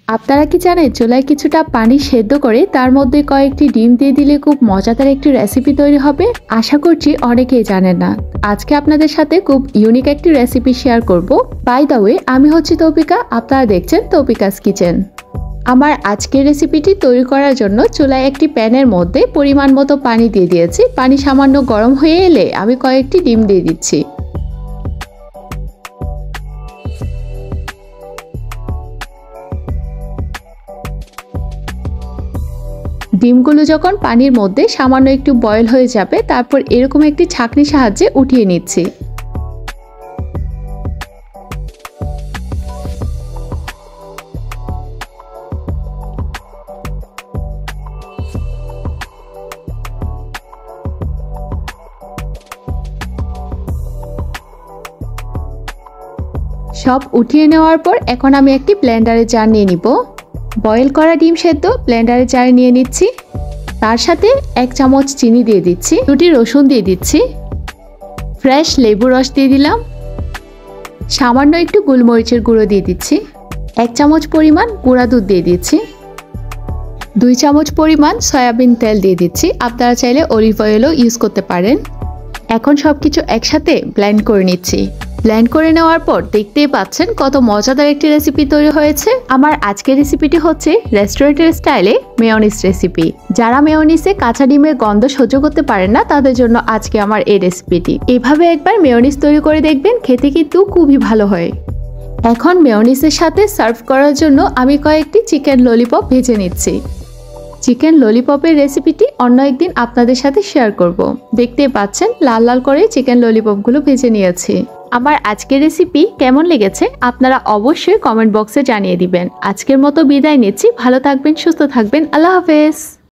আপনারা কি জানেন চুলায় কিছুটা পানি সেদ্ধ করে তার মধ্যে কয়েকটি ডিম দিয়ে দিলে খুব মজাদার একটি রেসিপি তৈরি হবে। আশা করছি অনেকেই জানেন না। আজকে আপনাদের সাথে খুব ইউনিক একটি রেসিপি শেয়ার করব। বাই দ্য ওয়ে, আমি হচ্ছি তৌফিকা, আপনারা দেখছেন তৌফিকাস কিচেন। আমার আজকের রেসিপিটি তৈরি করার জন্য চুলায় একটি প্যানের মধ্যে পরিমাণ মতো পানি দিয়ে দিয়েছি। পানি সামান্য গরম হয়ে এলে আমি কয়েকটি ডিম দিয়ে দিচ্ছি। ডিমগুলো যখন পানির মধ্যে সামান্য একটু বয়েল হয়ে যাবে, তারপর এরকম একটি ছাঁকনির সাহায্যে উঠিয়ে নিচ্ছি। সব উঠিয়ে নেওয়ার পর এখন আমি একটি ব্লেন্ডারে জার নিয়ে নিব। বয়েল করা ডিম সেদ্ধ ব্লেন্ডারে জারে নিয়ে নিচ্ছি। তার সাথে 1 চামচ চিনি দিয়ে দিচ্ছি, 2টি রসুন দিয়ে দিচ্ছি, ফ্রেশ লেবু রস দিয়ে দিলাম, সামান্য একটু গোলমরিচের গুঁড়ো দিয়ে দিচ্ছি, 1 চামচ পরিমাণ গুঁড়া দুধ দিয়ে দিচ্ছি, 2 চামচ পরিমাণ সয়াবিন তেল দিয়ে দিচ্ছি। আপনারা চাইলে অলিভ অয়েলও ইউজ করতে পারেন। এখন সবকিছু একসাথে ব্লেন্ড করে নিচ্ছি। ব্লেন্ড করে নেওয়ার পর দেখতেই পাচ্ছেন কত মজাদার একটি রেসিপি তৈরি হয়েছে। আমার আজকের রেসিপিটি হচ্ছে রেস্টুরেন্টের স্টাইলে মেয়োনিজ রেসিপি। যারা মেয়োনিজে কাঁচা ডিমের গন্ধ সহ্য করতে পারেন না, তাদের জন্য আজকে আমার এই রেসিপিটি। এভাবে একবার মেয়োনিজ তৈরি করে দেখবেন, খেতে কিন্তু খুবই ভালো হয়। এখন মেয়োনিজের সাথে সার্ভ করার জন্য আমি কয়েকটি চিকেন ললিপপ ভেজে নিচ্ছি। চিকেন ললিপপের রেসিপিটি অন্য একদিন আপনাদের সাথে শেয়ার করব। দেখতেই পাচ্ছেন লাল লাল করে চিকেন ললিপপগুলো ভেজে নিয়েছি। আমার আজকের রেসিপি কেমন লেগেছে আপনারা অবশ্যই কমেন্ট বক্সে জানিয়ে দিবেন। আজকের মতো বিদায় নিচ্ছি। ভালো থাকবেন, সুস্থ থাকবেন। আল্লাহ হাফেজ।